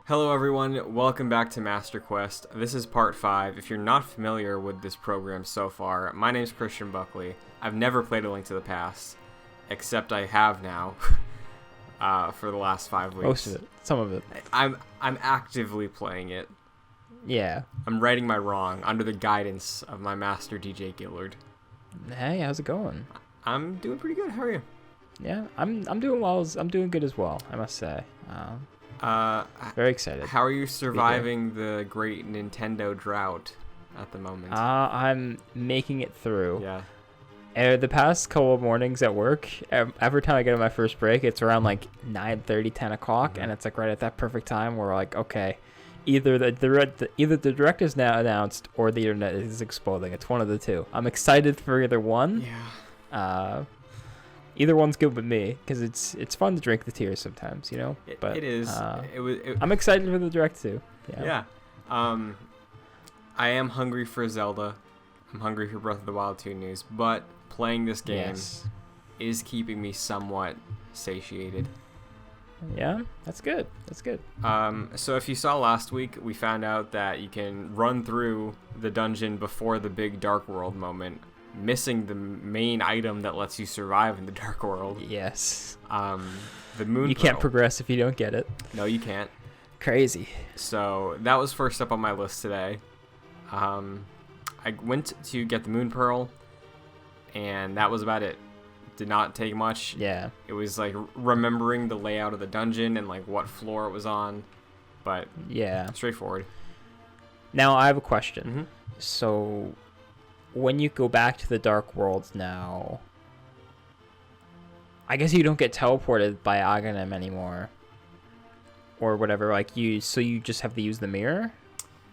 Hello everyone, welcome back to Master Quest. This is part 5. If you're not familiar with this program so far, my name's Christian Buckley. I've never played A Link to the Past, except I have now, for the last 5 weeks. Most of it. Some of it. I'm actively playing it. Yeah. I'm righting my wrong under the guidance of my master DJ Gillard. Hey, how's it going? I'm doing pretty good, how are you? Yeah, I'm doing well. I'm doing good as well, I must say. Very excited. How are you surviving the great Nintendo drought at the moment? I'm making it through. Yeah. The past couple of mornings at work, every time I get on my first break, it's around like 9:30, 10 o'clock, and it's like right at that perfect time where we're like, okay, either the direct is now announced or the internet is exploding. It's one of the two. I'm excited for either one. Yeah. Either one's good with me because it's fun to drink the tears sometimes, you know. It is. I'm excited for the direct too. Yeah. I am hungry for Zelda. I'm hungry for Breath of the Wild 2 news, but playing this game is keeping me somewhat satiated. Yeah, that's good. That's good. So if you saw last week, we found out that you can run through the dungeon before the big Dark World moment, missing the main item that lets you survive in the Dark World. Yes. The moon. You can't progress if you don't get it. No, you can't. Crazy. So that was first up on my list today. I went to get the moon pearl, and that was about it. Did not take much. Yeah. It was like remembering the layout of the dungeon and like what floor it was on, but yeah, straightforward. Now I have a question. Mm-hmm. So when you go back to the Dark World now, I guess you don't get teleported by Aghanim anymore, or whatever. Like you just have to use the mirror.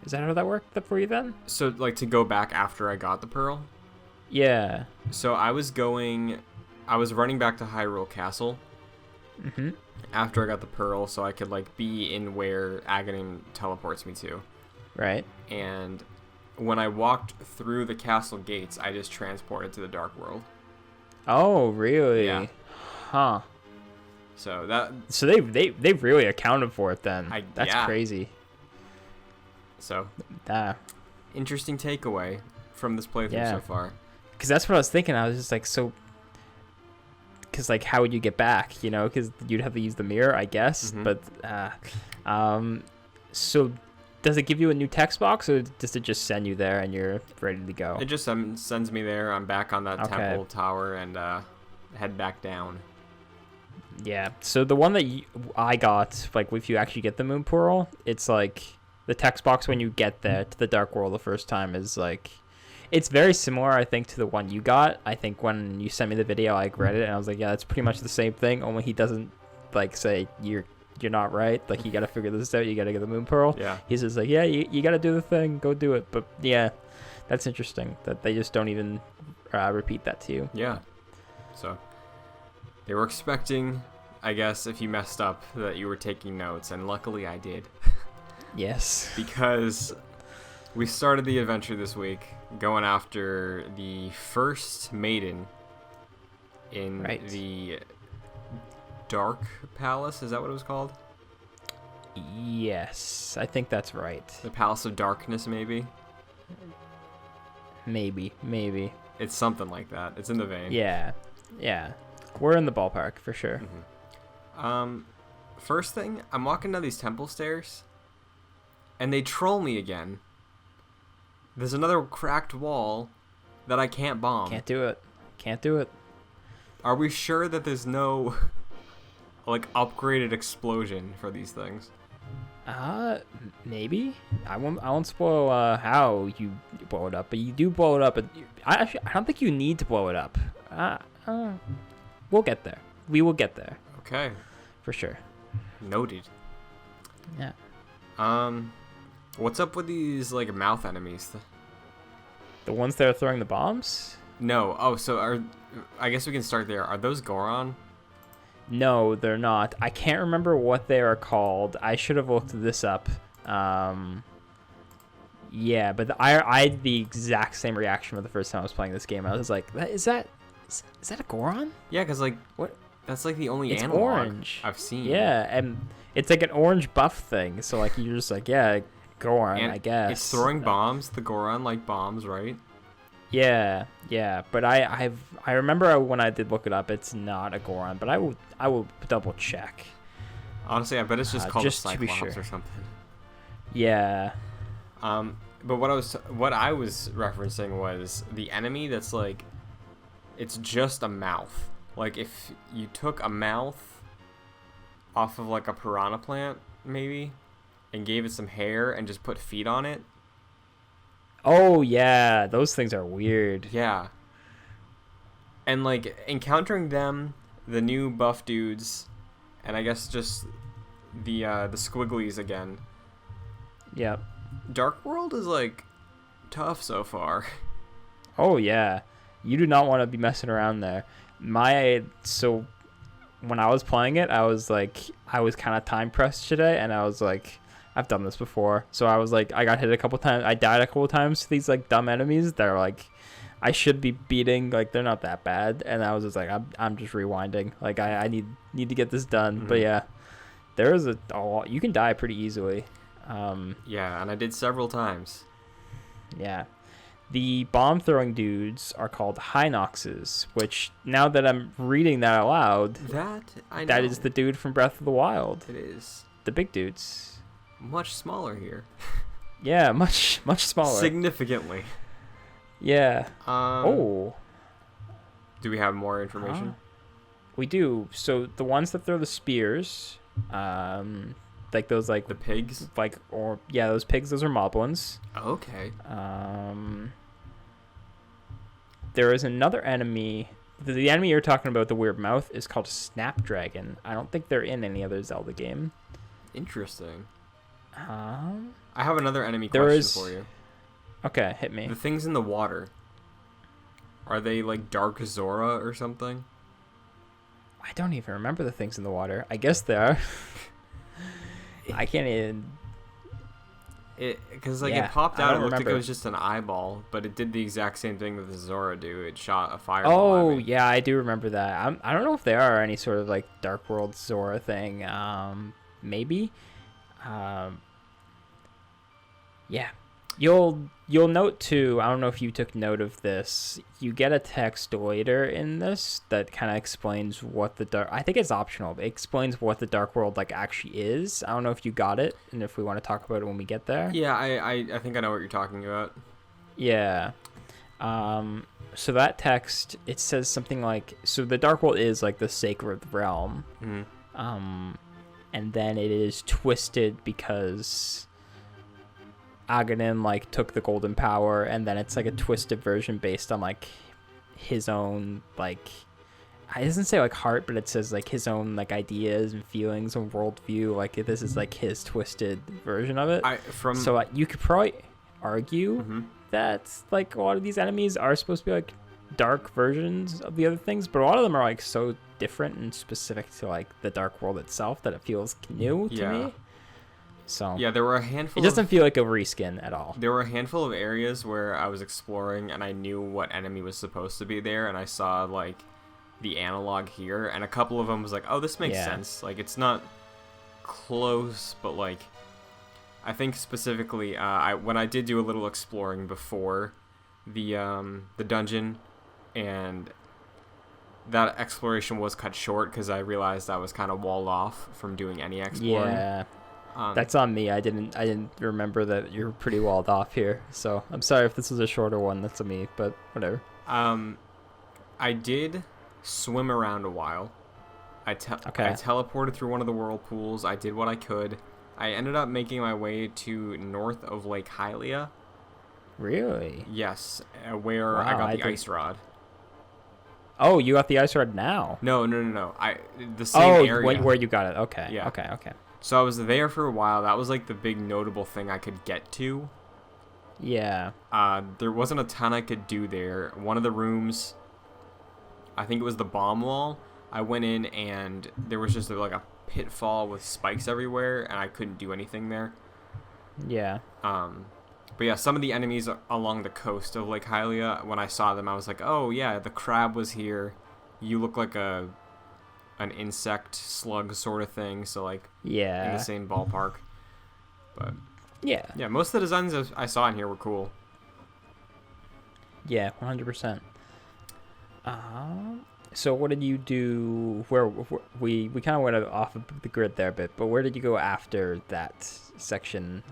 Is that how that worked for you then? So like to go back after I got the pearl. Yeah. So I was running back to Hyrule Castle. Mm-hmm. After I got the pearl, so I could like be in where Aghanim teleports me to. Right. And when I walked through the castle gates, I just transported to the Dark World. Oh, really? Yeah. Huh. So they've really accounted for it then. That's crazy. So interesting takeaway from this playthrough so far. Because that's what I was thinking. I was just like, because like how would you get back? You know, because you'd have to use the mirror, I guess. Mm-hmm. But so does it give you a new text box, or does it just send you there and you're ready to go? It just sends me there. I'm back on that temple tower and head back down. Yeah. So the one that I got, like if you actually get the moon pearl, it's like the text box when you get there to the Dark World the first time is like, it's very similar, I think, to the one you got. I think when you sent me the video, I read it and I was like, yeah, it's pretty much the same thing. Only he doesn't like say you're not right. Like you got to figure this out. You got to get the moon pearl. Yeah. He's just like, yeah, you got to do the thing. Go do it. But yeah, that's interesting that they just don't even repeat that to you. Yeah. So they were expecting, I guess, if you messed up, that you were taking notes, and luckily I did. Yes. Because we started the adventure this week going after the first maiden in the Dark Palace. Is that what it was called? Yes, I think that's right. The Palace of Darkness, maybe? Maybe. It's something like that. It's in the vein. Yeah. We're in the ballpark for sure. Mm-hmm. First thing, I'm walking down these temple stairs, and they troll me again. There's another cracked wall that I can't bomb. Can't do it. Are we sure that there's no like upgraded explosion for these things? Maybe. I won't spoil how you blow it up, but you do blow it up. I don't think you need to blow it up. We'll get there. We will get there. Okay. For sure. Noted. Yeah. What's up with these like mouth enemies? The ones that are throwing the bombs? No. Oh, so I guess we can start there. Are those Goron? No, they're not. I can't remember what they are called. I should have looked this up. Yeah, but I had the exact same reaction for the first time I was playing this game. I was like, is that a Goron? Yeah, because like what? That's like the only It's analog orange. I've seen. Yeah, and it's like an orange buff thing. So like you're just like, yeah, Goron, And I guess. it's throwing bombs. The Goron like bombs, right? Yeah, yeah. But I remember when I did look it up, it's not a Goron. But I will double check. Honestly, I bet it's just called a just to be Cyclops sure. or something. Yeah. But what I was referencing was the enemy that's like, it's just a mouth. Like if you took a mouth off of like a piranha plant, maybe, and gave it some hair and just put feet on it. Oh yeah, those things are weird. Yeah. And like encountering them, the new buff dudes, and I guess just the squigglies again. Yep. Dark World is like tough so far. Oh yeah, you do not want to be messing around there. So when I was playing it, I was kind of time pressed today, and I was like, I've done this before. So I was like, I got hit a couple times. I died a couple times to these like dumb enemies that are like, I should be beating. Like they're not that bad, and I was just like, I'm just rewinding. Like I need to get this done. Mm-hmm. But yeah, there is you can die pretty easily. Yeah, and I did several times. Yeah. The bomb-throwing dudes are called Hinoxes, which, now that I'm reading that aloud, that is the dude from Breath of the Wild. It is. The big dudes. Much smaller here. Yeah, much smaller. Significantly. Yeah. Do we have more information? We do. So the ones that throw the spears, like those like the pigs, those pigs, those are moblins. Okay. There is another enemy. The enemy you're talking about, the weird mouth, is called Snapdragon. I don't think they're in any other Zelda game. Interesting. I have another enemy for you. Okay, hit me. The things in the water, are they like Dark Zora or something? I don't even remember the things in the water. I guess they are. I can't even. Because it popped out. It looked like it was just an eyeball, but it did the exact same thing that the Zora do. It shot a fireball. Oh yeah, I do remember that. I don't know if they are any sort of like Dark World Zora thing. Maybe. Yeah. You'll note too, I don't know if you took note of this, you get a text later in this that kind of explains what I think it's optional, but it explains what the Dark World like actually is. I don't know if you got it and if we want to talk about it when we get there. Yeah, I think I know what you're talking about. Yeah. So that text, it says something like, so the Dark World is like the sacred realm. Mm-hmm. And then it is twisted because Aghanim like took the golden power, and then it's like a twisted version based on like his own like, it doesn't say like heart, but it says like his own like ideas and feelings and worldview. Like this is like his twisted version of it. So you could probably argue mm-hmm. that like a lot of these enemies are supposed to be like dark versions of the other things, but a lot of them are like so different and specific to like the Dark World itself that it feels new to me. So yeah, there were a handful. It doesn't feel like a reskin at all. There were a handful of areas where I was exploring and I knew what enemy was supposed to be there, and I saw like the analog here, and a couple of them was like, oh, this makes sense. Like it's not close, but like I think specifically, when I did do a little exploring before the dungeon, and that exploration was cut short because I realized I was kind of walled off from doing any exploring. Yeah. That's on me. I didn't remember that you're pretty walled off here. So I'm sorry if this was a shorter one. That's on me, but whatever. I did swim around a while. I teleported through one of the whirlpools. I did what I could. I ended up making my way to north of Lake Hylia. Really? Yes, where I got the ice rod. Oh, you got the ice rod now? No. The same area. Where you got it? Okay. Yeah. Okay. So I was there for a while. That was like the big notable thing I could get to. Yeah. There wasn't a ton I could do there. One of the rooms, I think it was the bomb wall. I went in and there was just like a pitfall with spikes everywhere, and I couldn't do anything there. Yeah. But yeah, some of the enemies along the coast of Lake Hylia, when I saw them, I was like, oh yeah, the crab was here. You look like a an insect slug sort of thing. So like Yeah. in the same ballpark. But Yeah. yeah, most of the designs I saw in here were cool. Yeah, 100%. So what did you do? Where we kind of went off of the grid there a bit, but where did you go after that section?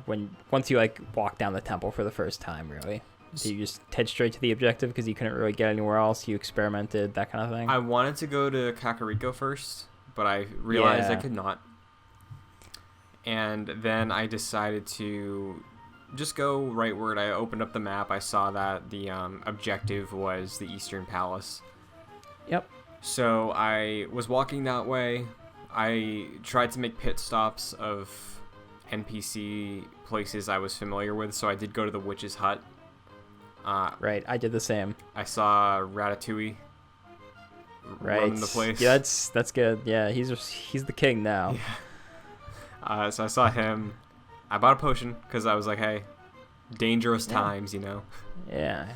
Once you like walked down the temple for the first time, really? Did you just head straight to the objective because you couldn't really get anywhere else? You experimented, that kind of thing. I wanted to go to Kakariko first, but I realized I could not. And then I decided to just go rightward. I opened up the map. I saw that the objective was the Eastern Palace. Yep. So I was walking that way. I tried to make pit stops of NPC places I was familiar with. So I did go to the witch's hut. Right, I did the same. I saw Ratatouille running the place. Yeah, that's good. Yeah, he's the king now. Yeah. So I saw him. I bought a potion because I was like, hey, dangerous times, you know. Yeah.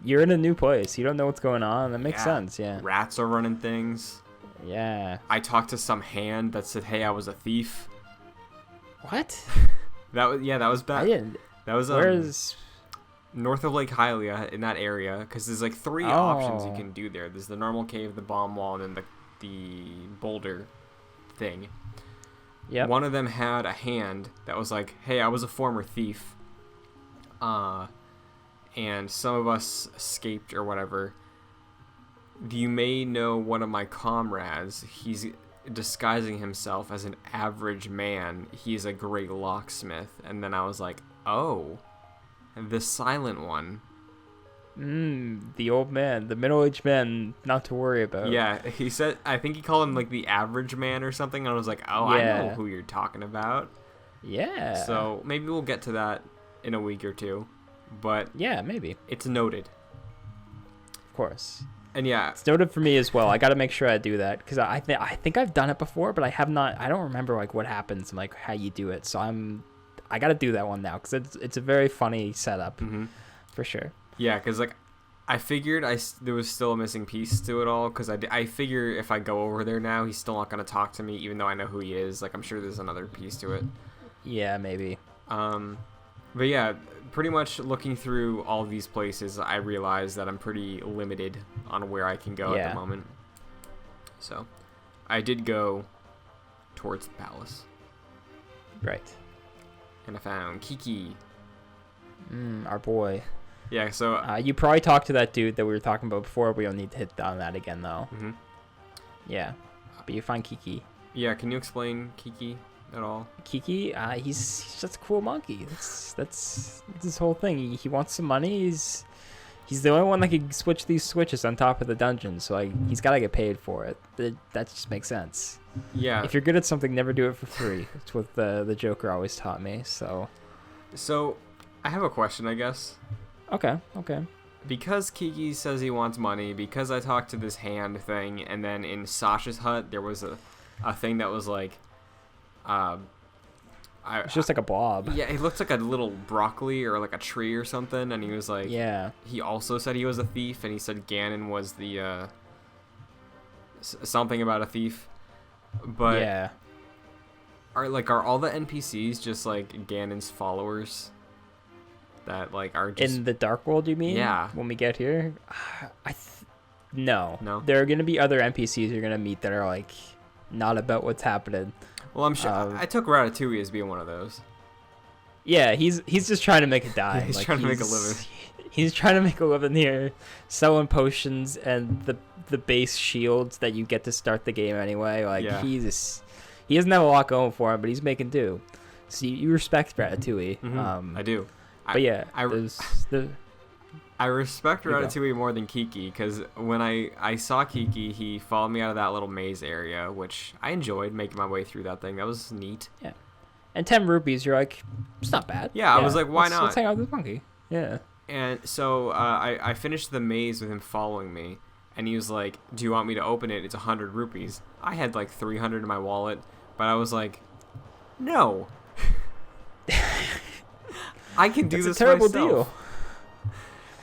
You're in a new place. You don't know what's going on. That makes sense, yeah. Rats are running things. Yeah. I talked to some hand that said, hey, I was a thief. What? That was bad. I didn't. That was Where's north of Lake Hylia in that area, because there's like 3 options you can do there. There's the normal cave, the bomb wall, and then the boulder thing. Yep. One of them had a hand that was like, hey, I was a former thief. And some of us escaped or whatever. You may know one of my comrades. He's disguising himself as an average man. He's a great locksmith. And then I was like, oh, the silent one. The old man, the middle-aged man, not to worry about. Yeah, he said, I think he called him like the average man or something. And I was like, oh, I know who you're talking about. Yeah. So maybe we'll get to that in a week or two. But yeah, maybe. It's noted. Of course. And yeah, it's noted for me as well. I got to make sure I do that because I think I've done it before, but I have not. I don't remember like what happens and like how you do it. So I got to do that one now because it's a very funny setup, for sure. Yeah, because like I figured there was still a missing piece to it all because I figure if I go over there now, he's still not gonna talk to me even though I know who he is. Like I'm sure there's another piece to it. Yeah, maybe. But yeah, pretty much looking through all these places, I realized that I'm pretty limited on where I can go at the moment. So, I did go towards the palace. Right. And I found Kiki. Our boy. Yeah, so... you probably talked to that dude that we were talking about before. We don't need to hit on that again, though. Yeah. But you find Kiki. Yeah, can you explain Kiki at all? Kiki, he's just a cool monkey. That's his whole thing. He wants some money. He's the only one that can switch these switches on top of the dungeon, so he's got to get paid for it. That just makes sense. Yeah. If you're good at something, never do it for free. It's what the Joker always taught me, so... So, I have a question, I guess. Okay. Because Kiki says he wants money, because I talked to this hand thing, and then in Sasha's hut, there was a thing that was like... it's just like a blob. Yeah, it looked like a little broccoli or like a tree or something, and he was like... Yeah. He also said he was a thief, and he said Ganon was the... something about a thief. But... Yeah. Are all the NPCs just like Ganon's followers? That like are just... In the Dark World, you mean? Yeah. When we get here? No. No? There are going to be other NPCs you're going to meet that are like not about what's happening. Well, I'm sure I took Ratatouille as being one of those. Yeah, he's just trying to make a dime. He's trying to make a living. He's trying to make a living here, selling potions and the base shields that you get to start the game anyway. Like he doesn't have a lot going for him, but he's making do. So you respect Ratatouille. I do. But yeah, I respect Ratatouille more than Kiki because when I saw Kiki, he followed me out of that little maze area, which I enjoyed making my way through that thing. That was neat. Yeah. And 10 rupees, you're like, it's not bad. Yeah, I was like, why not? Let's hang out with this monkey. Yeah. And so I finished the maze with him following me, and he was like, do you want me to open it? It's 100 rupees. I had like 300 in my wallet, but I was like, no. I can do this terrible myself. Deal.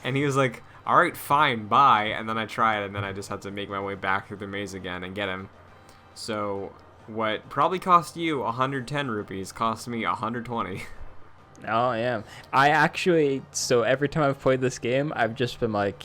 And he was like, all right, fine, bye. And then I tried, and then I just had to make my way back through the maze again and get him. So what probably cost you 110 rupees cost me 120. Oh, yeah. I actually, so every time I've played this game, I've just been like,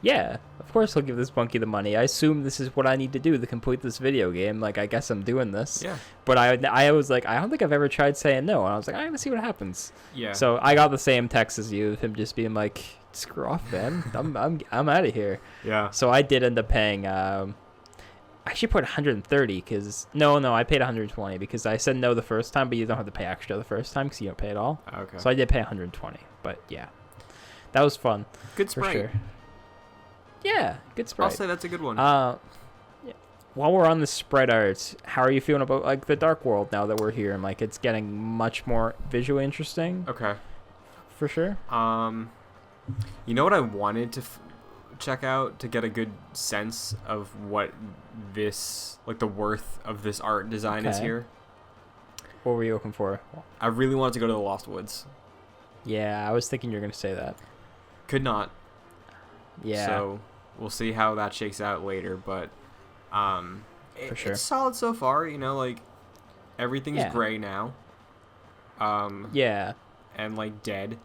yeah, of course I'll give this monkey the money. I assume this is what I need to do to complete this video game. Like, I guess I'm doing this. Yeah. But I was like, I don't think I've ever tried saying no. And I was like, I'm going to see what happens. Yeah. So I got the same text as you, him just being like, screw off, man. I'm out of here. Yeah. So I did end up paying, I actually put 130 because, no, I paid 120 because I said no the first time, but you don't have to pay extra the first time because you don't pay it all. Okay. So I did pay 120, but yeah. That was fun. Good For sprite. sure. Yeah, good sprite. I'll say that's a good one. Yeah. While we're on the sprite art, how are you feeling about like the Dark World now that we're here and like it's getting much more visually interesting? Okay. For sure. You know what I wanted to check out to get a good sense of what this, like the worth of this art design is here? What were you looking for? I really wanted to go to the Lost Woods. Yeah, I was thinking you were going to say that. Could not. Yeah. So we'll see how that shakes out later, but For sure. It's solid so far, you know, like everything's gray now. Yeah. And like dead.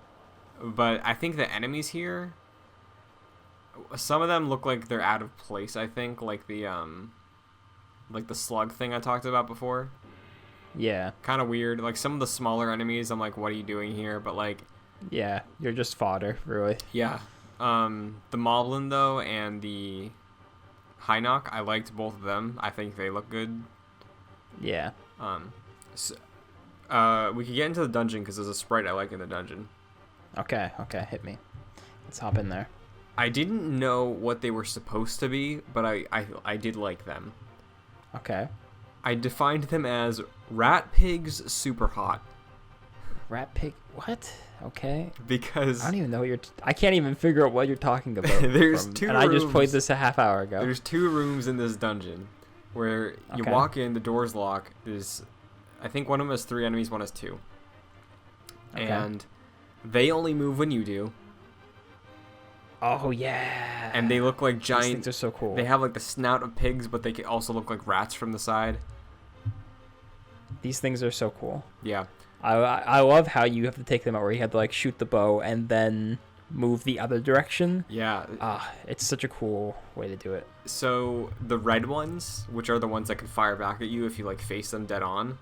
But I think the enemies here, some of them look like they're out of place, I think, like the slug thing I talked about before. Yeah. Kind of weird. Like some of the smaller enemies, I'm like, what are you doing here? But like, yeah, you're just fodder, really. Yeah. The Moblin though and the Hynoc, I liked both of them. I think they look good. Yeah. We could get into the dungeon because there's a sprite I like in the dungeon. Okay, hit me. Let's hop in there. I didn't know what they were supposed to be, but I did like them. Okay. I defined them as rat pigs super hot. Rat pig? What? Okay. Because I don't even know what I can't even figure out what you're talking about. There's two and rooms. I just played this a half hour ago. There's 2 rooms in this dungeon where you walk in, the doors lock. There's, I think one of them has 3 enemies, one has 2. Okay. And they only move when you do. Oh yeah. And they look like giant. These things are so cool. They have like the snout of pigs, but they can also look like rats from the side. These things are so cool. Yeah. I love how you have to take them out where you have to like shoot the bow and then move the other direction. Yeah. It's such a cool way to do it. So the red ones, which are the ones that can fire back at you if you like face them dead on.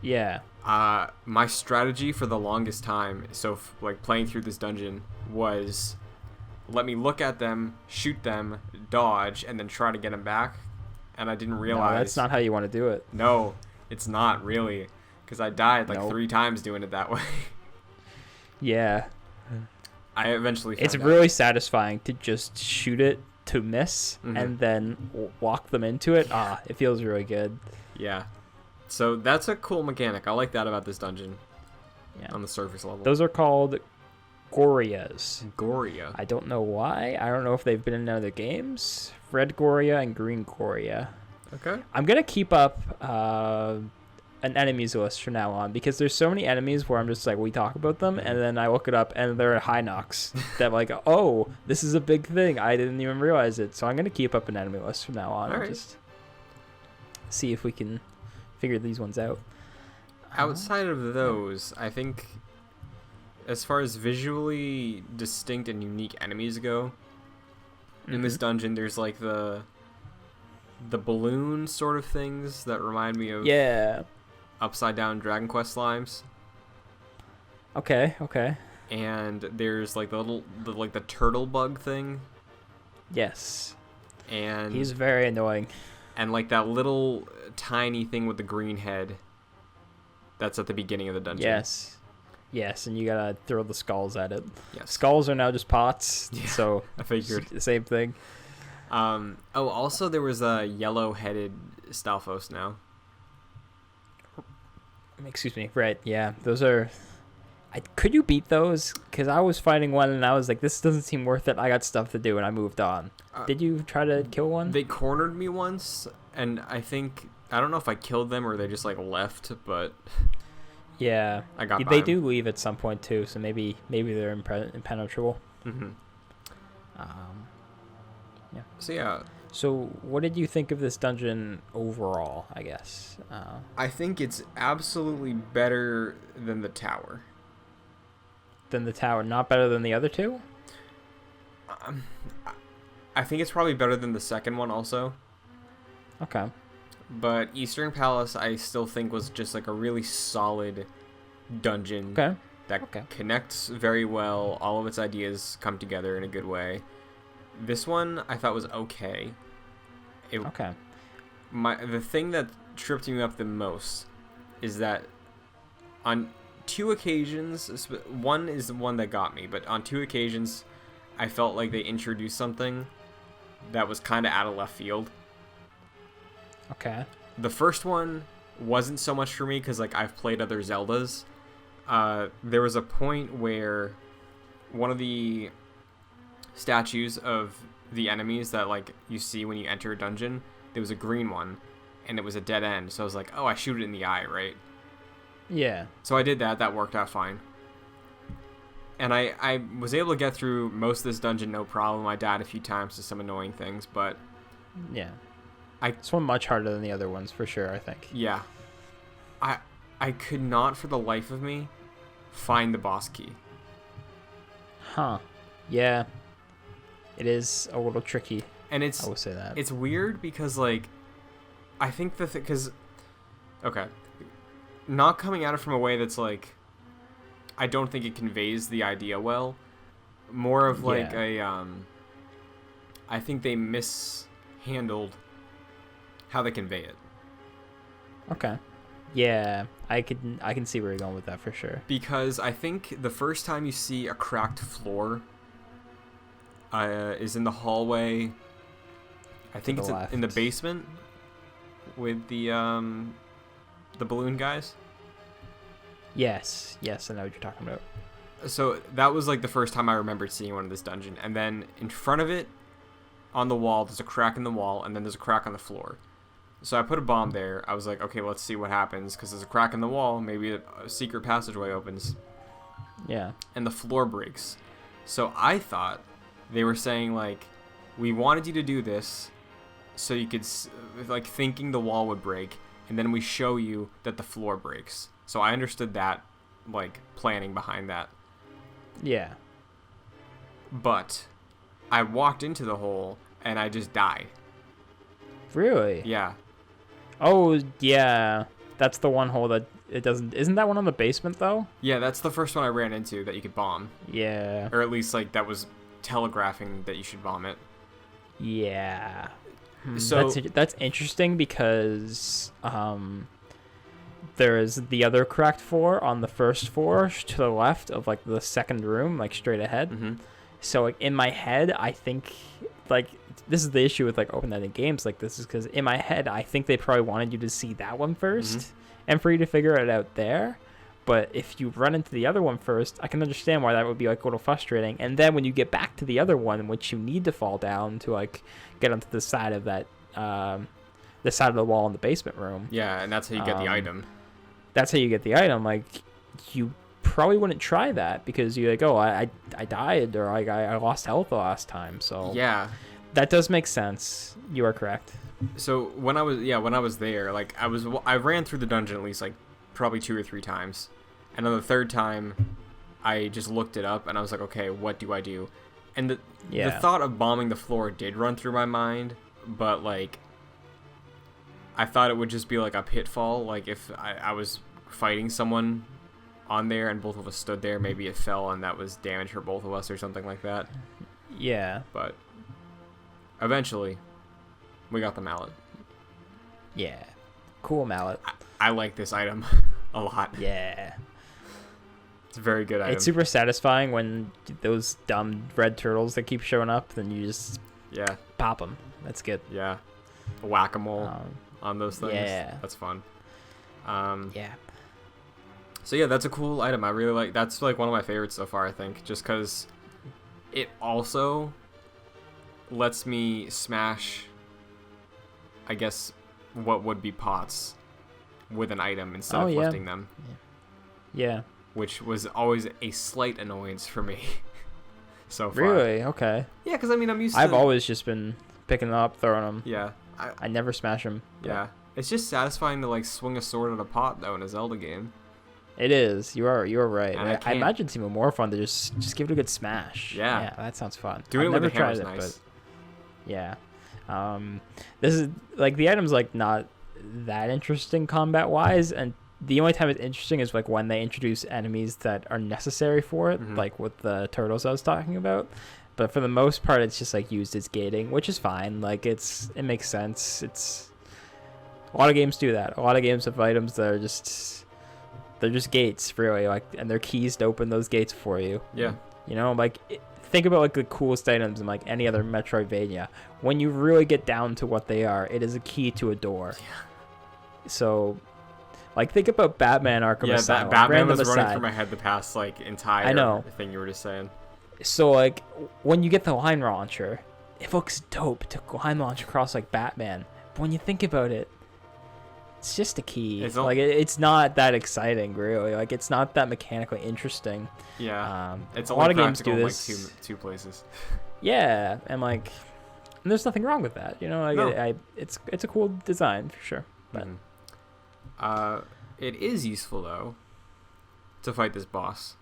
Yeah. My strategy for the longest time, so like playing through this dungeon, was let me look at them, shoot them, dodge, and then try to get them back. And I didn't realize. No, that's not how you want to do it. No, it's not really. Because I died like 3 times doing it that way. Yeah. I eventually found It's out. really satisfying to just shoot it to miss and then walk them into it. It feels really good. Yeah. So that's a cool mechanic. I like that about this dungeon. Yeah. On the surface level. Those are called Gorias. Goria. I don't know why. I don't know if they've been in other games. Red Goria and Green Goria. Okay. I'm going to keep up an enemies list from now on because there's so many enemies where I'm just like, we talk about them and then I look it up and they're Hynocs that like, oh, this is a big thing. I didn't even realize it. So I'm going to keep up an enemy list from now on and just see if we can figure these ones out. Outside of those, I think as far as visually distinct and unique enemies go, in this dungeon, there's like the balloon sort of things that remind me of upside down Dragon Quest slimes. Okay. And there's like the turtle bug thing. Yes. And he's very annoying. And like that little tiny thing with the green head. That's at the beginning of the dungeon. Yes, and you gotta throw the skulls at it. Yes. Skulls are now just pots, so I figured the same thing. Also there was a yellow-headed Stalfos now. Excuse me. Right, yeah. Those are... could you beat those? Because I was fighting one and I was like, this doesn't seem worth it. I got stuff to do, and I moved on. Did you try to kill one? They cornered me once, and I don't know if I killed them or they just like left, but... Yeah. I got They do leave at some point too, so maybe they're impenetrable. Mm-hmm. Yeah. So yeah, So, what did you think of this dungeon overall, I guess? I think it's absolutely better than the tower. Than the tower, not better than the other two? Um, I think it's probably better than the second one also. Okay. But Eastern Palace, I still think was just like a really solid dungeon Okay. that connects very well. All of its ideas come together in a good way. This one I thought was okay. Okay. The thing that tripped me up the most is that on 2 occasions, one is the one that got me, but on 2 occasions, I felt like they introduced something that was kind of out of left field. Okay. The first one wasn't so much for me because like I've played other Zeldas. There was a point where one of the statues of the enemies that like you see when you enter a dungeon, there was a green one, and it was a dead end. So I was like, oh, I shoot it in the eye, right? Yeah. So I did that. That worked out fine. And I was able to get through most of this dungeon no problem. I died a few times to some annoying things, but yeah. This one much harder than the other ones for sure, I think. Yeah. I could not for the life of me find the boss key. Huh. Yeah. It is a little tricky. And I will say that. It's weird because like I think because okay, not coming at it from a way that's like I don't think it conveys the idea well. More of like I think they mishandled how they convey it. Okay. Yeah, I can see where you're going with that for sure. Because I think the first time you see a cracked floor is in the hallway. I think it's in the basement with the balloon guys. Yes, I know what you're talking about. So that was like the first time I remembered seeing one in this dungeon. And then in front of it, on the wall, there's a crack in the wall, and then there's a crack on the floor. So I put a bomb there. I was like, okay, let's see what happens, because there's a crack in the wall. Maybe a secret passageway opens. Yeah. And the floor breaks. So I thought they were saying, like, we wanted you to do this so you could, like, thinking the wall would break, and then we show you that the floor breaks. So I understood that, like, planning behind that. Yeah. But I walked into the hole, and I just died. Really? Yeah. Oh, yeah. That's the one hole that it doesn't... Isn't that one on the basement, though? Yeah, that's the first one I ran into that you could bomb. Yeah. Or at least, like, that was telegraphing that you should bomb it. Yeah. So that's interesting because there is the other cracked floor on the first floor to the left of, like, the second room, like, straight ahead. Mm-hmm. So, like, in my head, I think, like... This is the issue with like open-ended games like this is because in my head I think they probably wanted you to see that one first and for you to figure it out there. But if you run into the other one first, I can understand why that would be like a little frustrating. And then when you get back to the other one, which you need to fall down to like get onto the side of that, the side of the wall in the basement room. Yeah, and that's how you get the item. That's how you get the item. Like you probably wouldn't try that because you're like, oh, I died or like I lost health the last time. So yeah. That does make sense. You are correct. So when I was there, like I ran through the dungeon at least like probably 2 or 3 times, and on the third time, I just looked it up and I was like, okay, what do I do? And the thought of bombing the floor did run through my mind, but like I thought it would just be like a pitfall. Like if I was fighting someone on there and both of us stood there, maybe it fell and that was damage for both of us or something like that. Yeah. But eventually, we got the mallet. Yeah. Cool mallet. I like this item a lot. Yeah. It's a very good item. It's super satisfying when those dumb red turtles that keep showing up, then you just pop them. That's good. Yeah. Whack-a-mole on those things. Yeah. That's fun. Yeah. So yeah, that's a cool item. I really like. That's like one of my favorites so far, I think, just because it also lets me smash, I guess, what would be pots with an item instead of lifting them. Yeah. Which was always a slight annoyance for me so far. Really? Okay. Yeah, because I mean, I'm used to... I've always just been picking them up, throwing them. Yeah. I never smash them. Yeah. It's just satisfying to like swing a sword at a pot though in a Zelda game. It is. You are right. And I imagine it's even more fun to just give it a good smash. Yeah. Yeah, that sounds fun. Doing I've it with never the hammer's tried it, nice. but yeah. This is like the item's like not that interesting combat wise, and the only time it's interesting is like when they introduce enemies that are necessary for it, like with the turtles I was talking about. But for the most part, it's just like used as gating, which is fine. Like it makes sense. It's a lot of games do that. A lot of games have items that are they're just gates, really, like, and they're keys to open those gates for you. Yeah. You know, like think about like the coolest items in like any other Metroidvania. When you really get down to what they are, it is a key to a door. Yeah. So, like, think about Batman Arkham Asylum. Yeah, Batman was running through my head the past like entire thing you were just saying. So like when you get the line launcher, it looks dope to line launch across like Batman. But when you think about it, it's just a key. It's not that exciting, really. Like it's not that mechanically interesting. Yeah. It's a lot of games do this. Like two places. Yeah, and like, and there's nothing wrong with that. You know, like no. it's a cool design for sure. But it is useful though to fight this boss.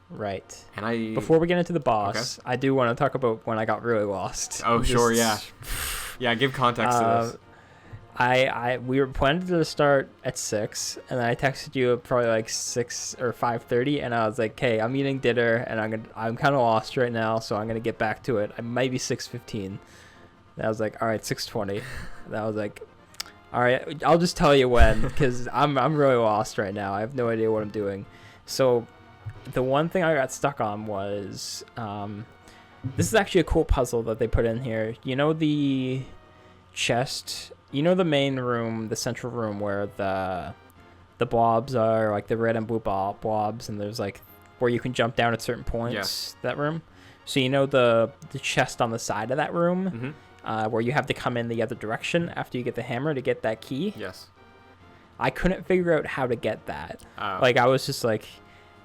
Right. And before we get into the boss, I do want to talk about when I got really lost. Oh, sure, yeah. Yeah, give context to this. We were planning to start at 6, and then I texted you probably like 6 or 5:30, and I was like, "Hey, I'm eating dinner, and I'm kind of lost right now, so I'm gonna get back to it. I might be 6:15." And I was like, "All right, 6:20." And I was like, "All right, I'll just tell you when, because I'm really lost right now. I have no idea what I'm doing." So the one thing I got stuck on was this is actually a cool puzzle that they put in here. You know the chest. You know the main room, the central room where the blobs are, like the red and blue blobs, and there's like where you can jump down at certain points. Yes. That room. So you know the chest on the side of that room, where you have to come in the other direction after you get the hammer to get that key. Yes. I couldn't figure out how to get that. Like I was just like,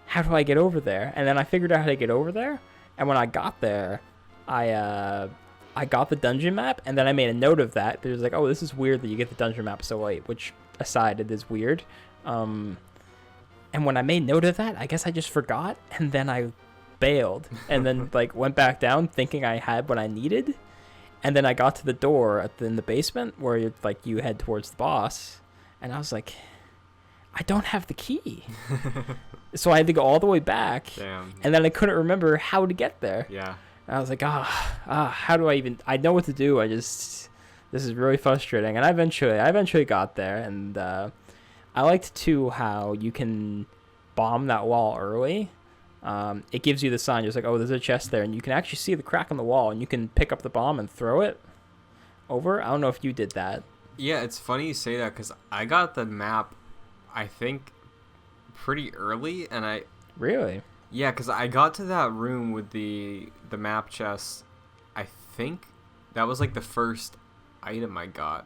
how do I get over there? And then I figured out how to get over there. And when I got there, I got the dungeon map, and then I made a note of that. But it was like, oh, this is weird that you get the dungeon map so late, which aside, it is weird. And when I made note of that, I guess I just forgot, and then I bailed, and then like went back down thinking I had what I needed. And then I got to the door in the basement where you head towards the boss, and I was like, I don't have the key. So I had to go all the way back. Damn. And then I couldn't remember how to get there. Yeah. And I was like, how do I know what to do. This is really frustrating. And I eventually got there. And I liked too how you can bomb that wall early. It gives you the sign. It's like, oh, there's a chest there. And you can actually see the crack in the wall. And you can pick up the bomb and throw it over. I don't know if you did that. Yeah, it's funny you say that because I got the map, I think, pretty early. And Really? Yeah, because I got to that room with the map chest. I think that was like the first item I got.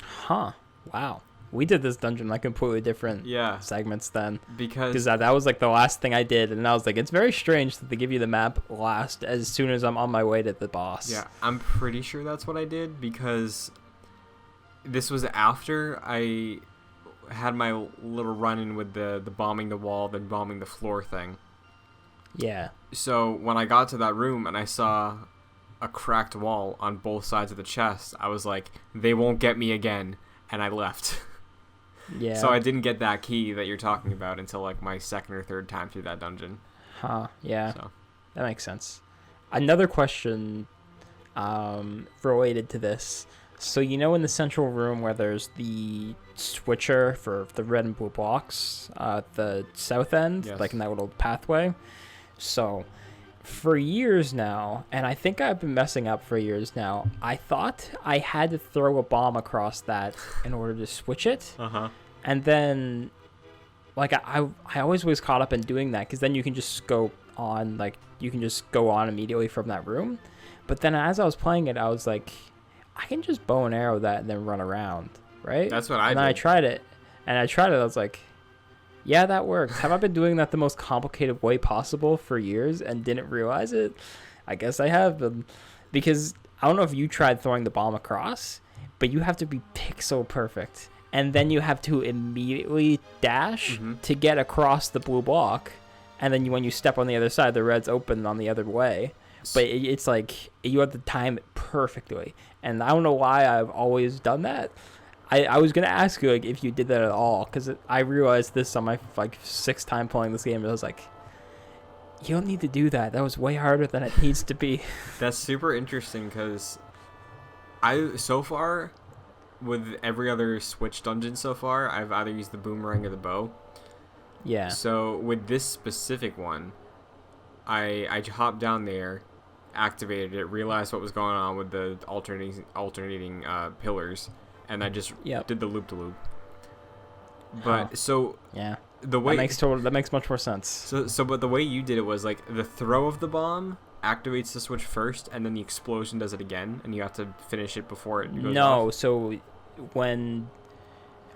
Huh. Wow. We did this dungeon like completely different segments then. Because that was like the last thing I did. And I was like, it's very strange that they give you the map last as soon as I'm on my way to the boss. Yeah, I'm pretty sure that's what I did because this was after I had my little run-in with the bombing the wall, then bombing the floor thing. Yeah. So when I got to that room and I saw a cracked wall on both sides of the chest, I was like, they won't get me again, and I left. Yeah. So I didn't get that key that you're talking about until like my second or third time through that dungeon. Huh, yeah. So. That makes sense. Another question related to this. So you know in the central room where there's the switcher for the red and blue blocks at the south end, like in that little pathway? So for years now, and I think I've been messing up for years now, I thought I had to throw a bomb across that in order to switch it. And then like I always was caught up in doing that because then you can just go on, like you can just go on immediately from that room. But then as I was playing it, I was like, I can just bow and arrow that and then run around, right? That's what I did. And then I tried it, I was like, yeah, that works. Have I been doing that the most complicated way possible for years and didn't realize it? I guess I have been, because I don't know if you tried throwing the bomb across, but you have to be pixel perfect. And then you have to immediately dash to get across the blue block. And then when you step on the other side, the red's open on the other way. But it's like you have to time it perfectly. And I don't know why I've always done that. I was going to ask you like if you did that at all, because I realized this on my like 6th time playing this game. And I was like, you don't need to do that. That was way harder than it needs to be. That's super interesting because so far, with every other Switch dungeon so far, I've either used the boomerang or the bow. Yeah. So with this specific one, I hopped down there, activated it, realized what was going on with the alternating pillars, and I just did the loop-to-loop. But so yeah, the way that makes much more sense. But the way you did it was like the throw of the bomb activates the switch first, and then the explosion does it again, and you have to finish it before it goes off.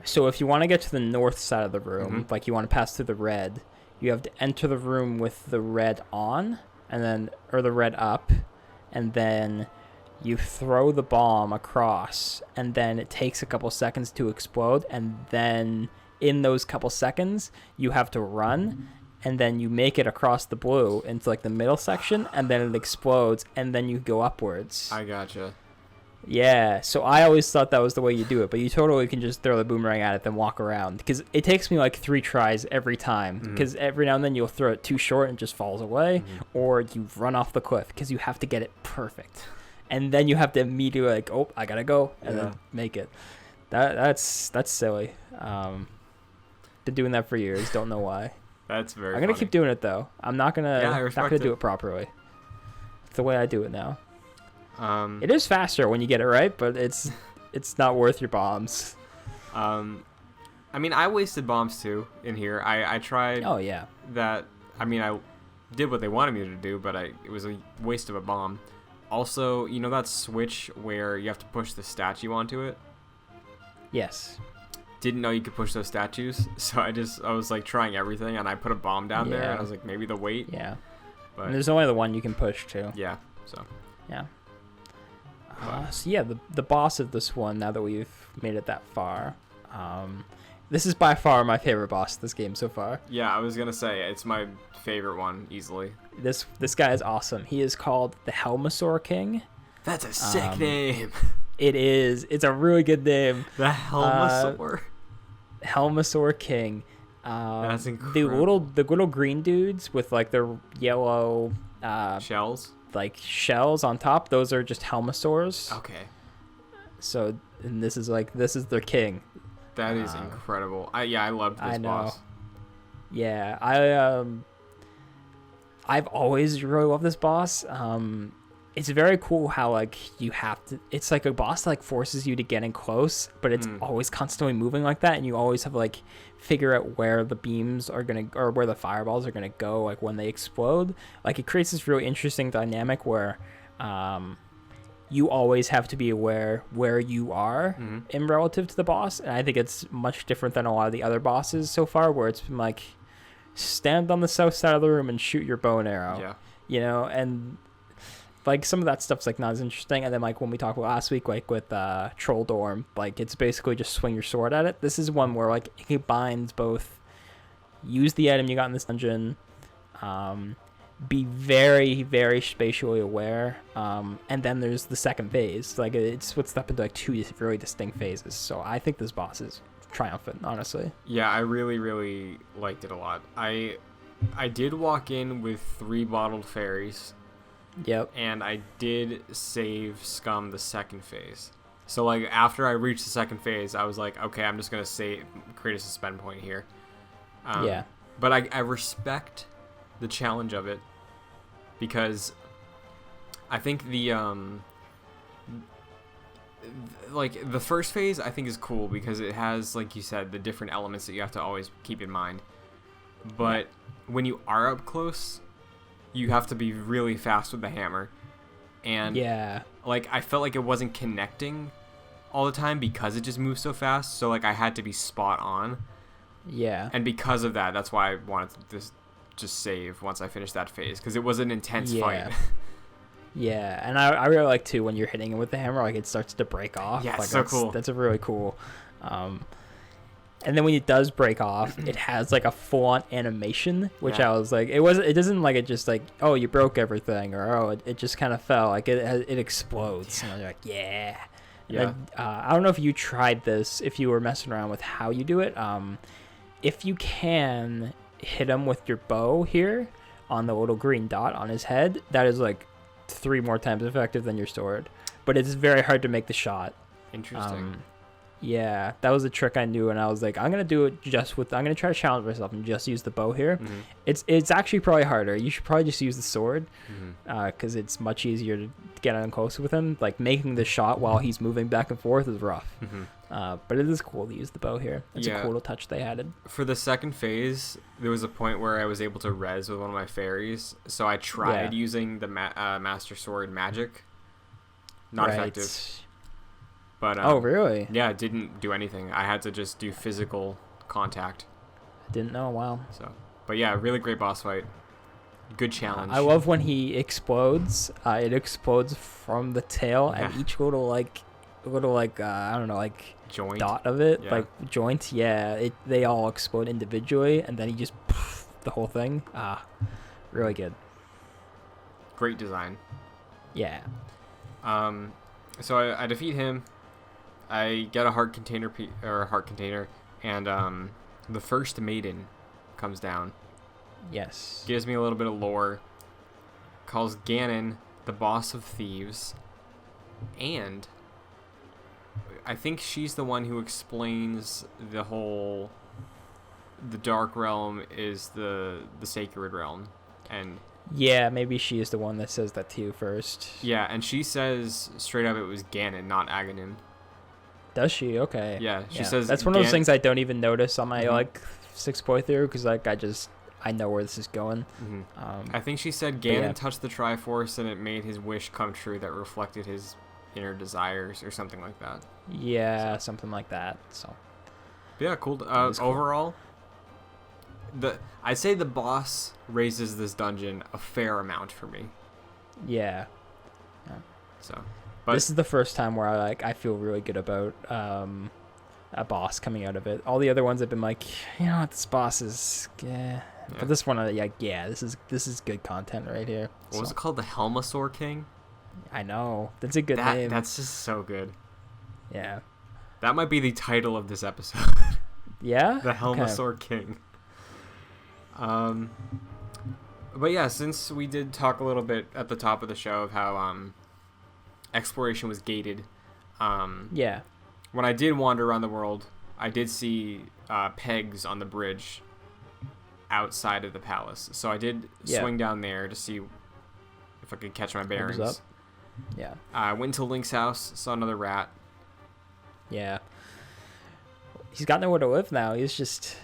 So if you want to get to the north side of the room, like you want to pass through the red, you have to enter the room with the red on, or the red up, and then you throw the bomb across, and then it takes a couple seconds to explode, and then in those couple seconds, you have to run, and then you make it across the blue into like the middle section, and then it explodes, and then you go upwards. I gotcha. Yeah, so I always thought that was the way you do it, but you totally can just throw the boomerang at it, then walk around. Because it takes me like 3 tries every time. Because every now and then you'll throw it too short and it just falls away, or you run off the cliff because you have to get it perfect. And then you have to immediately like, oh, I gotta go, and then make it. That's silly. Been doing that for years. Don't know why. That's very. I'm gonna funny. keep doing it though. I'm not gonna do it properly. It's the way I do it now. It is faster when you get it right, but it's not worth your bombs. I mean, I wasted bombs too in here. I tried. Oh yeah. That. I mean, I did what they wanted me to do, but it was a waste of a bomb. Also, you know that switch where you have to push the statue onto it? Yes. Didn't know you could push those statues, so I was like trying everything, and I put a bomb down there, and I was like, maybe the weight. Yeah. But and there's only the one you can push too. Yeah. So. Yeah. So yeah, the boss of this one, now that we've made it that far, this is by far my favorite boss of this game so far. Yeah, I was gonna say it's my favorite one easily. This guy is awesome. He is called the Helmasaur King. That's a sick name. It is. It's a really good name. The Helmasaur. Helmasaur King. That's incredible. The little green dudes with like their yellow shells. Like shells on top, those are just Helmasaurs. Okay. So, and this is their king. That is incredible. I loved this boss. Yeah, I've always really loved this boss. It's very cool how like you have to. It's like a boss that like forces you to get in close, but it's always constantly moving like that, and you always have to like figure out where the beams are gonna or where the fireballs are gonna go, like when they explode. Like it creates this really interesting dynamic where, you always have to be aware where you are in relative to the boss, and I think it's much different than a lot of the other bosses so far, where it's been like stand on the south side of the room and shoot your bow and arrow. Yeah. You know, and like some of that stuff's like not as interesting. And then like when we talked about last week, like with Troll Dorm, like it's basically just swing your sword at it. This is one where like it combines both use the item you got in this dungeon, be very, very spatially aware, and then there's the second phase. Like it splits up into like 2 really distinct phases. So I think this boss is triumphant, honestly. Yeah, I really, really liked it a lot. I did walk in with 3 bottled fairies. Yep. And I did save Scum the second phase. So like after I reached the second phase, I was like, okay, I'm just gonna create a suspend point here. Yeah. But I respect the challenge of it because I think like the first phase I think is cool because it has, like you said, the different elements that you have to always keep in mind. But when you are up close, you have to be really fast with the hammer. And like I felt like it wasn't connecting all the time because it just moves so fast. So like I had to be spot on. Yeah. And because of that, that's why I wanted to just save once I finished that phase, because it was an intense fight. Yeah, and I really like too when you're hitting it with the hammer, like it starts to break off. Yeah, like so that's, cool. That's a really cool. And then when it does break off, it has like a full-on animation, which I was like, it doesn't like it just like, oh, you broke everything, or oh, it just kind of fell, like it explodes. And I was like, yeah. Yeah. Then, I don't know if you tried this, if you were messing around with how you do it. If you can hit him with your bow here on the little green dot on his head, that is like 3 more times effective than your sword. But it's very hard to make the shot. Interesting. Yeah, that was a trick I knew, and I was like, I'm gonna do it I'm gonna try to challenge myself and just use the bow here. It's actually probably harder. You should probably just use the sword, because it's much easier to get on close with him. Like making the shot while he's moving back and forth is rough. But it is cool to use the bow here. It's a cool little touch they added. For the second phase, there was a point where I was able to res with one of my fairies, so I tried using the Master Sword magic. Not effective. But, oh, really? Yeah, it didn't do anything. I had to just do physical contact. Didn't know. Wow. So, but yeah, really great boss fight. Good challenge. I love when he explodes. It explodes from the tail, and each little I don't know, like joint dot of it, like joint. Yeah, they all explode individually, and then he just the whole thing. Really good. Great design. Yeah. So I defeat him. I get a heart container, and the first maiden comes down. Yes. Gives me a little bit of lore. Calls Ganon the boss of thieves, and I think she's the one who explains the Dark Realm is the sacred realm, and yeah, maybe she is the one that says that to you first. Yeah, and she says straight up it was Ganon, not Aghanim. Does she? Okay. Yeah, she says that's one of those things I don't even notice on my like 6 playthrough, because like I know where this is going. I think she said Ganon touched the Triforce and it made his wish come true that reflected his inner desires or something like that. Yeah, something like that. So. But yeah, cool. Cool. Overall, I'd say the boss raises this dungeon a fair amount for me. Yeah. So, but this is the first time where I feel really good about a boss coming out of it. All the other ones have been like, you know what, this boss is but this one, this is good content right here. What was it called? The Helmasaur King? I know. That's a good name. That's just so good. Yeah. That might be the title of this episode. Yeah? The Helmasaur King. But yeah, since we did talk a little bit at the top of the show of how exploration was gated, when I did wander around the world, I did see pegs on the bridge outside of the palace, so I did swing down there to see if I could catch my bearings. Yeah. I went to Link's house, saw another rat. Yeah. He's got nowhere to live now. His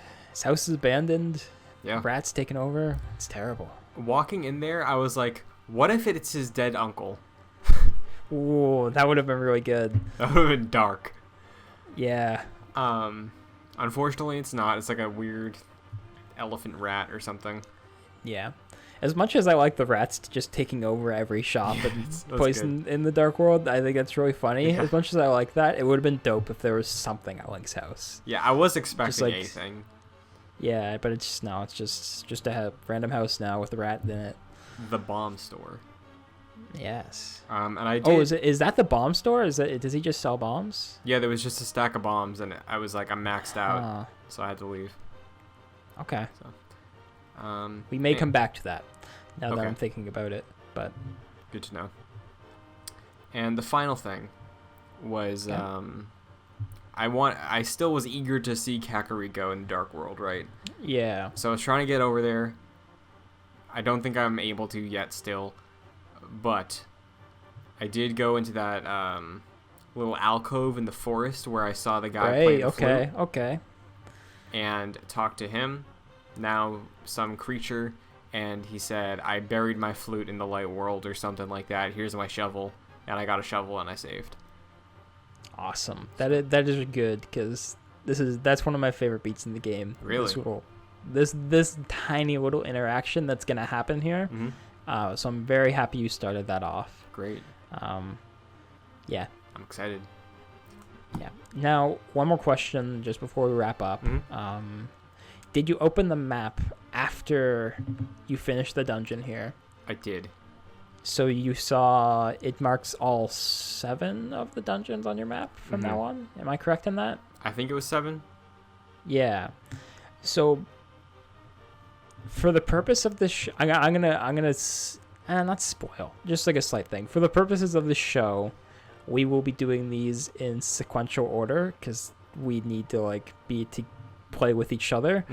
house is abandoned. Yeah. Rats taking over. It's terrible. Walking in there, I was like, what if it's his dead uncle? Ooh, that would have been really good. That would have been dark. Yeah. Unfortunately, it's not. It's like a weird elephant rat or something. Yeah. As much as I like the rats just taking over every shop and place in the Dark World, I think that's really funny. Yeah. As much as I like that, it would have been dope if there was something at Link's house. Yeah, I was expecting anything. Yeah, but it's just a random house now with a rat in it. The bomb store. Yes. And I did. Oh, is that the bomb store? Does he just sell bombs? Yeah, there was just a stack of bombs, and I was like, I'm maxed out, so I had to leave. Okay. So, we may come back to that now that I'm thinking about it, but good to know. And the final thing was I still was eager to see Kakariko in the Dark World, right? Yeah. So I was trying to get over there. I don't think I'm able to yet still, but I did go into that little alcove in the forest where I saw the guy play the flute. Okay. And talked to him, now some creature, and he said, I buried my flute in the light world or something like that. Here's my shovel. And I got a shovel and I saved. Awesome. That is good, because that's one of my favorite beats in the game. Really? This tiny little interaction that's gonna happen here So I'm very happy you started that off. Great. Yeah. I'm excited. Yeah. Now, one more question just before we wrap up. Mm-hmm. Did you open the map after you finished the dungeon here? I did. So you saw it marks all 7 of the dungeons on your map from now on? Am I correct in that? I think it was 7. Yeah. So for the purpose of this, I'm gonna not spoil, just like a slight thing. For the purposes of the show, we will be doing these in sequential order because we need to like be to play with each other.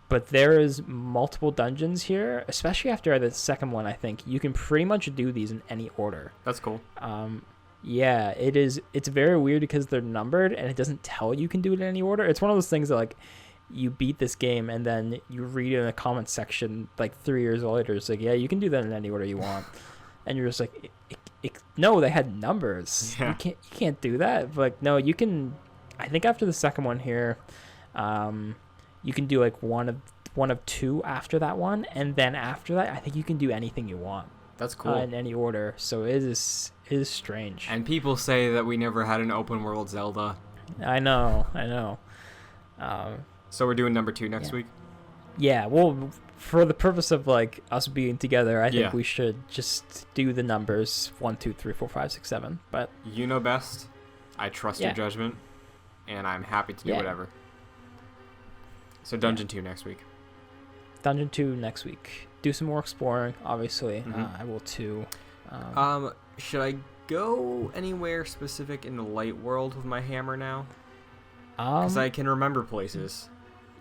But there is multiple dungeons here, especially after the second one. I think you can pretty much do these in any order. That's cool. Yeah, it is. It's very weird because they're numbered and it doesn't tell you can do it in any order. It's one of those things that like you beat this game and then you read it in the comment section like 3 years later. It's like, yeah, you can do that in any order you want, and you're just like, no, they had numbers. Yeah. You can't do that. But like, no, you can. I think after the second one here, you can do like one of 2 after that one, and then after that, I think you can do anything you want. That's cool. In any order. So it is strange. And people say that we never had an open world Zelda. I know. So we're doing number 2 next week? Yeah, well, for the purpose of like us being together, I think Yeah. we should just do the numbers 1, 2, 3, 4, 5, 6, 7. But You know best. I trust your judgment, and I'm happy to do whatever. So Dungeon 2 next week. Dungeon 2 next week. Do some more exploring, obviously. I will too. Should I go anywhere specific in the light world with my hammer now? Because I can remember places.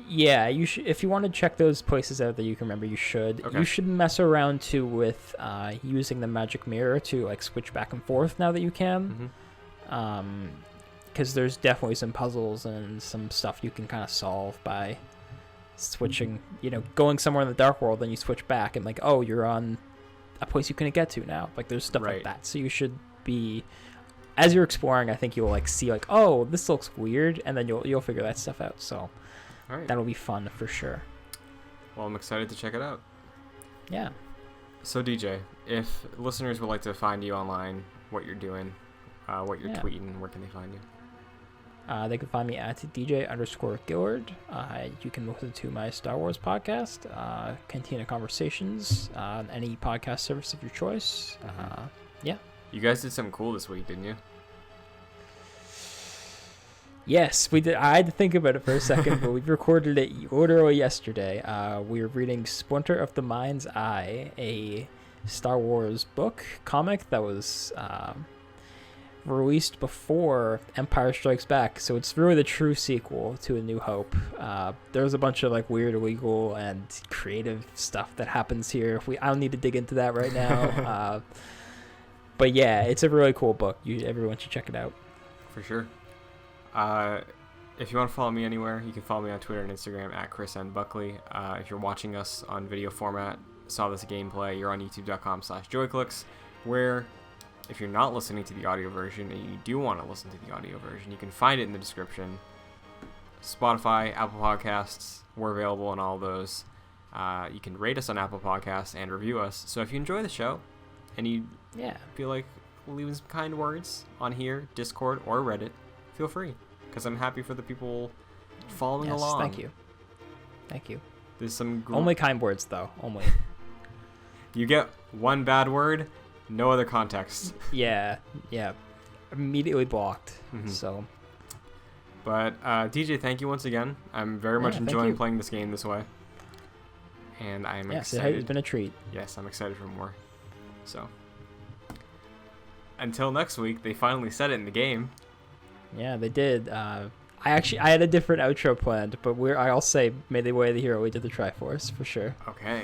Yeah, you should. If you want to check those places out that you can remember, you should. Okay. You should mess around too with using the magic mirror to like switch back and forth now that you can. Because there's definitely some puzzles and some stuff you can kind of solve by switching. Going somewhere in the dark world, then you switch back and like, oh, you're on a place you couldn't get to now. Like there's stuff like that. So you should be. As you're exploring, I think you'll like see like, oh, this looks weird, and then you'll figure that stuff out. So that'll be fun for sure. Well, I'm excited to check it out. Yeah. So DJ, if listeners would like to find you online, what you're doing, what you're tweeting, where can they find you? They can find me at DJ_Gillard. You can listen to my Star Wars podcast, Cantina Conversations, on any podcast service of your choice. Yeah. You guys did something cool this week, didn't you? Yes, we did. I had to think about it for a second, but we recorded it literally yesterday. We were reading Splinter of the Mind's Eye, a Star Wars comic that was released before Empire Strikes Back, so it's really the true sequel to A New Hope. There's a bunch of like weird illegal and creative stuff that happens here. I don't need to dig into that right now. But yeah, it's a really cool book. Everyone should check it out. For sure. If you want to follow me anywhere, you can follow me on Twitter and Instagram at ChrisNBuckley. If you're watching us on video format, saw this gameplay, you're on youtube.com/joyclicks, where if you're not listening to the audio version and you do want to listen to the audio version, you can find it in the description. Spotify, Apple Podcasts, we're available on all those. You can rate us on Apple Podcasts and review us. So if you enjoy the show and you feel like leaving some kind words on here, Discord, or Reddit, feel free, because I'm happy for the people following along. Thank you. There's some only kind words though. Only. You get one bad word, no other context. Yeah. Immediately blocked. So. But DJ, thank you once again. I'm very much enjoying playing this game this way, and I'm excited. It's been a treat. Yes, I'm excited for more. So. Until next week, they finally said it in the game. Yeah, they did. I had a different outro planned, but I'll say, may the way the hero lead to the Triforce, for sure. Okay.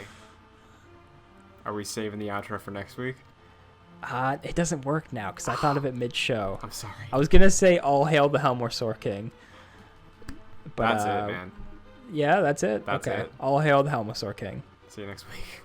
Are we saving the outro for next week? It doesn't work now, because I thought of it mid-show. I'm sorry. I was going to say, all hail the Helmasaur King. But, that's it, man. Yeah, that's it? That's okay. it. All hail the Helmasaur King. See you next week.